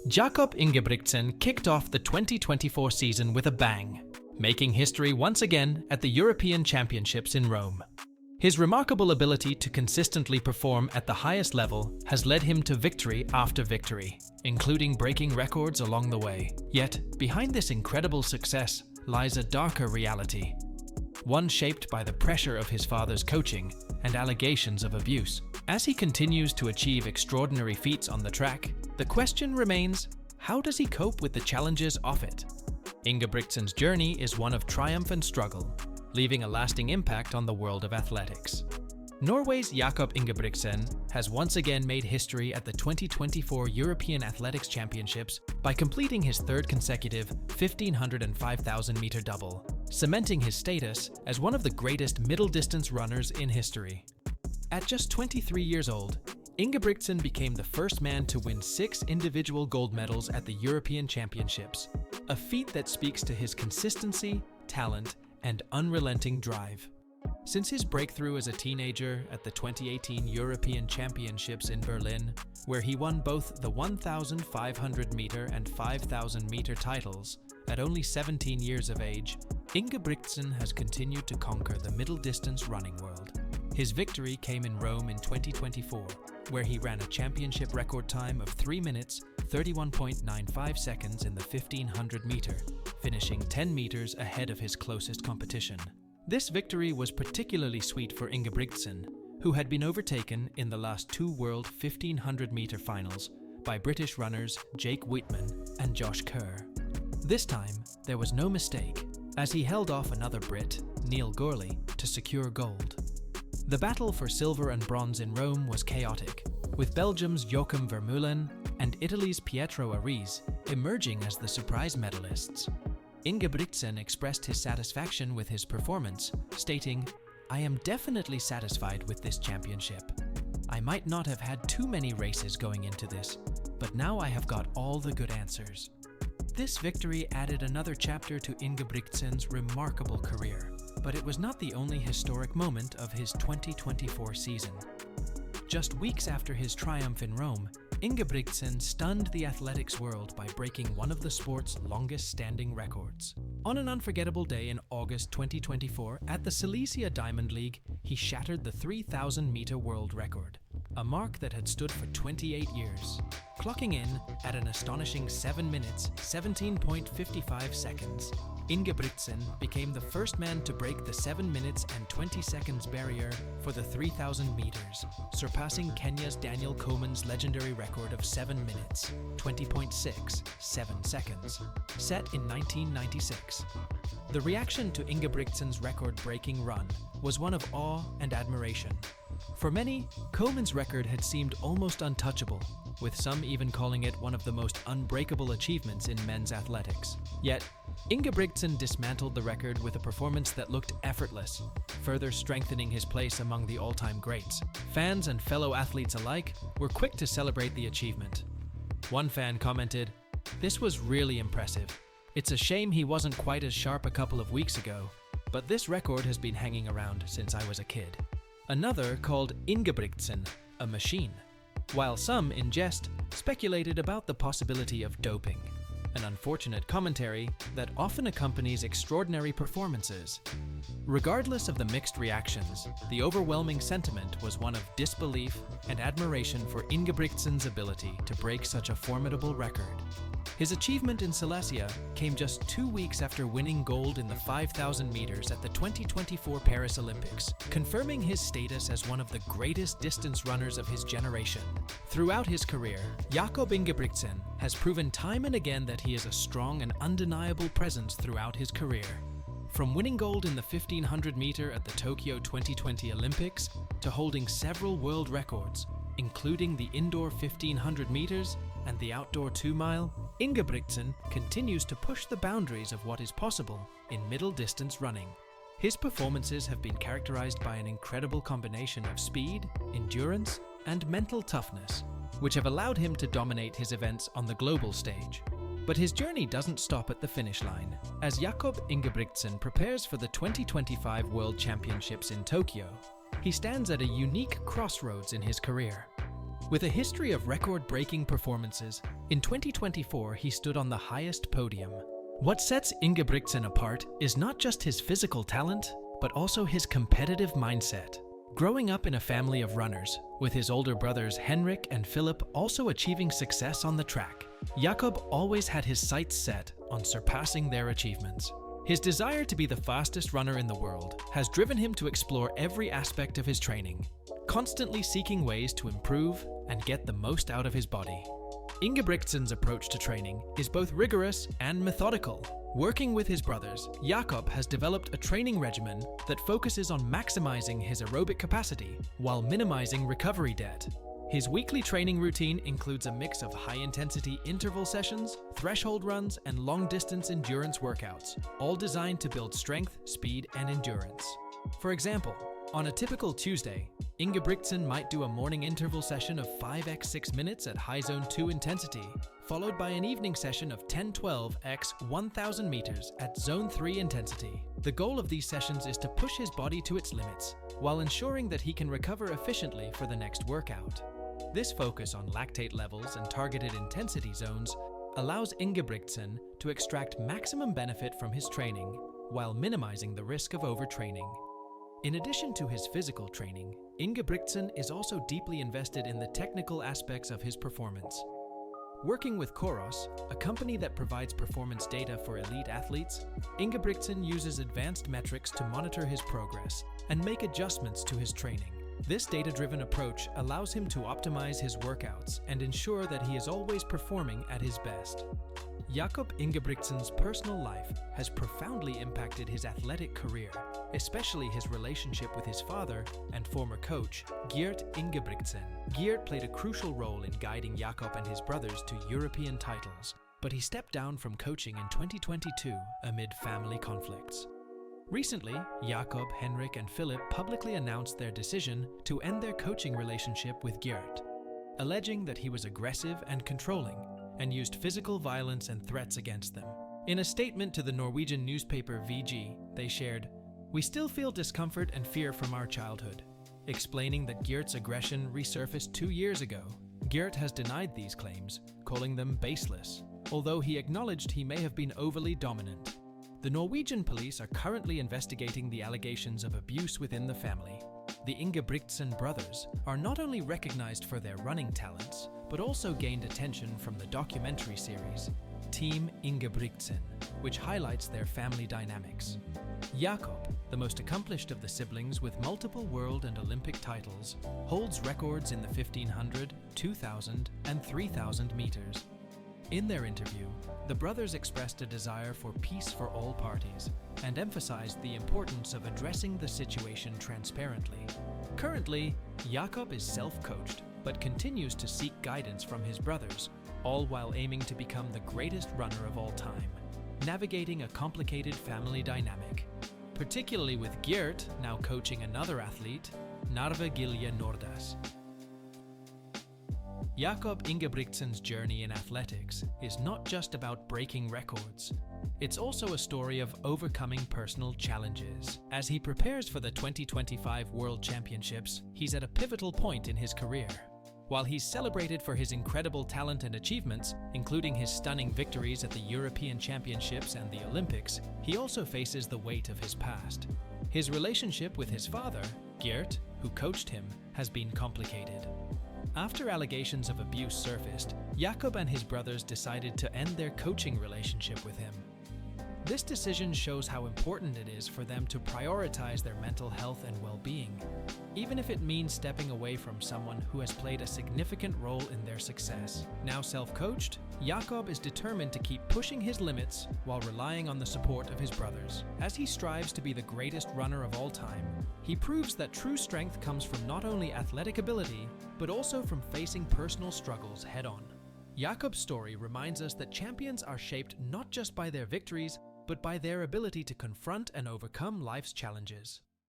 Jakob Ingebrigtsen kicked off the 2024 season with a bang, making history once again at the European Championships in Rome. His remarkable ability to consistently perform at the highest level has led him to victory after victory, including breaking records along the way. Yet, behind this incredible success lies a darker reality, one shaped by the pressure of his father's coaching and allegations of abuse. As he continues to achieve extraordinary feats on the track, the question remains, how does he cope with the challenges off it? Ingebrigtsen's journey is one of triumph and struggle, leaving a lasting impact on the world of athletics. Norway's Jakob Ingebrigtsen has once again made history at the 2024 European Athletics Championships by completing his third consecutive 1500 and 5000 meter double, cementing his status as one of the greatest middle-distance runners in history. At just 23 years old, Ingebrigtsen became the first man to win 6 individual gold medals at the European Championships, a feat that speaks to his consistency, talent, and unrelenting drive. Since his breakthrough as a teenager at the 2018 European Championships in Berlin, where he won both the 1,500 meter and 5,000 meter titles at only 17 years of age, Ingebrigtsen has continued to conquer the middle-distance running world. His victory came in Rome in 2024, where he ran a championship record time of 3 minutes, 31.95 seconds in the 1500 meter, finishing 10 meters ahead of his closest competition. This victory was particularly sweet for Ingebrigtsen, who had been overtaken in the last 2 World 1500 meter finals by British runners Jake Whitman and Josh Kerr. This time, there was no mistake, as he held off another Brit, Neil Gourley, to secure gold. The battle for silver and bronze in Rome was chaotic, with Belgium's Joachim Vermeulen and Italy's Pietro Arese emerging as the surprise medalists. Ingebrigtsen expressed his satisfaction with his performance, stating, "I am definitely satisfied with this championship. I might not have had too many races going into this, but now I have got all the good answers." This victory added another chapter to Ingebrigtsen's remarkable career, but it was not the only historic moment of his 2024 season. Just weeks after his triumph in Rome, Ingebrigtsen stunned the athletics world by breaking one of the sport's longest-standing records. On an unforgettable day in August 2024 at the Silesia Diamond League, he shattered the 3,000-meter world record, a mark that had stood for 28 years, clocking in at an astonishing 7 minutes, 17.55 seconds. Ingebrigtsen became the first man to break the 7 minutes and 20 seconds barrier for the 3,000 meters, surpassing Kenya's Daniel Koeman's legendary record of 7 minutes, 20.67 seconds, set in 1996. The reaction to Ingebrigtsen's record-breaking run was one of awe and admiration. For many, Koeman's record had seemed almost untouchable, with some even calling it one of the most unbreakable achievements in men's athletics. Yet, Ingebrigtsen dismantled the record with a performance that looked effortless, further strengthening his place among the all-time greats. Fans and fellow athletes alike were quick to celebrate the achievement. One fan commented, "This was really impressive. It's a shame he wasn't quite as sharp a couple of weeks ago, but this record has been hanging around since I was a kid." Another called Ingebrigtsen a machine, while some, in jest, speculated about the possibility of doping, an unfortunate commentary that often accompanies extraordinary performances. Regardless of the mixed reactions, the overwhelming sentiment was one of disbelief and admiration for Ingebrigtsen's ability to break such a formidable record. His achievement in Silesia came just 2 weeks after winning gold in the 5,000 meters at the 2024 Paris Olympics, confirming his status as one of the greatest distance runners of his generation. Throughout his career, Jakob Ingebrigtsen has proven time and again that he is a strong and undeniable presence throughout his career. From winning gold in the 1500 meter at the Tokyo 2020 Olympics to holding several world records, including the indoor 1500 meters and the outdoor 2-mile, Ingebrigtsen continues to push the boundaries of what is possible in middle-distance running. His performances have been characterized by an incredible combination of speed, endurance, and mental toughness, which have allowed him to dominate his events on the global stage. But his journey doesn't stop at the finish line. As Jakob Ingebrigtsen prepares for the 2025 World Championships in Tokyo, he stands at a unique crossroads in his career. With a history of record-breaking performances, in 2024 he stood on the highest podium. What sets Ingebrigtsen apart is not just his physical talent, but also his competitive mindset. Growing up in a family of runners, with his older brothers Henrik and Philip also achieving success on the track, Jakob always had his sights set on surpassing their achievements. His desire to be the fastest runner in the world has driven him to explore every aspect of his training, constantly seeking ways to improve and get the most out of his body. Ingebrigtsen's approach to training is both rigorous and methodical. Working with his brothers, Jakob has developed a training regimen that focuses on maximizing his aerobic capacity while minimizing recovery debt. His weekly training routine includes a mix of high-intensity interval sessions, threshold runs, and long-distance endurance workouts, all designed to build strength, speed, and endurance. For example, on a typical Tuesday, Ingebrigtsen might do a morning interval session of 5x6 minutes at high zone 2 intensity, followed by an evening session of 10-12x 1000 meters at zone 3 intensity. The goal of these sessions is to push his body to its limits, while ensuring that he can recover efficiently for the next workout. This focus on lactate levels and targeted intensity zones allows Ingebrigtsen to extract maximum benefit from his training, while minimizing the risk of overtraining. In addition to his physical training, Ingebrigtsen is also deeply invested in the technical aspects of his performance. Working with Coros, a company that provides performance data for elite athletes, Ingebrigtsen uses advanced metrics to monitor his progress and make adjustments to his training. This data-driven approach allows him to optimize his workouts and ensure that he is always performing at his best. Jakob Ingebrigtsen's personal life has profoundly impacted his athletic career, especially his relationship with his father and former coach, Geert Ingebrigtsen. Geert played a crucial role in guiding Jakob and his brothers to European titles, but he stepped down from coaching in 2022 amid family conflicts. Recently, Jakob, Henrik, and Philip publicly announced their decision to end their coaching relationship with Geert, alleging that he was aggressive and controlling and used physical violence and threats against them. In a statement to the Norwegian newspaper VG, they shared, "We still feel discomfort and fear from our childhood," explaining that Geert's aggression resurfaced 2 years ago. Geert has denied these claims, calling them baseless, although he acknowledged he may have been overly dominant. The Norwegian police are currently investigating the allegations of abuse within the family. The Ingebrigtsen brothers are not only recognized for their running talents, but also gained attention from the documentary series Team Ingebrigtsen, which highlights their family dynamics. Jakob, the most accomplished of the siblings with multiple world and Olympic titles, holds records in the 1500, 2000, and 3000 meters. In their interview, the brothers expressed a desire for peace for all parties and emphasized the importance of addressing the situation transparently. Currently, Jakob is self-coached, but continues to seek guidance from his brothers, all while aiming to become the greatest runner of all time, navigating a complicated family dynamic, particularly with Geert now coaching another athlete, Narve Gilje Nordas. Jakob Ingebrigtsen's journey in athletics is not just about breaking records. It's also a story of overcoming personal challenges. As he prepares for the 2025 World Championships, he's at a pivotal point in his career. While he's celebrated for his incredible talent and achievements, including his stunning victories at the European Championships and the Olympics, he also faces the weight of his past. His relationship with his father, Geert, who coached him, has been complicated. After allegations of abuse surfaced, Jakob and his brothers decided to end their coaching relationship with him. This decision shows how important it is for them to prioritize their mental health and well-being, even if it means stepping away from someone who has played a significant role in their success. Now self-coached, Jakob is determined to keep pushing his limits while relying on the support of his brothers. As he strives to be the greatest runner of all time, he proves that true strength comes from not only athletic ability, but also from facing personal struggles head-on. Jakob's story reminds us that champions are shaped not just by their victories, but by their ability to confront and overcome life's challenges.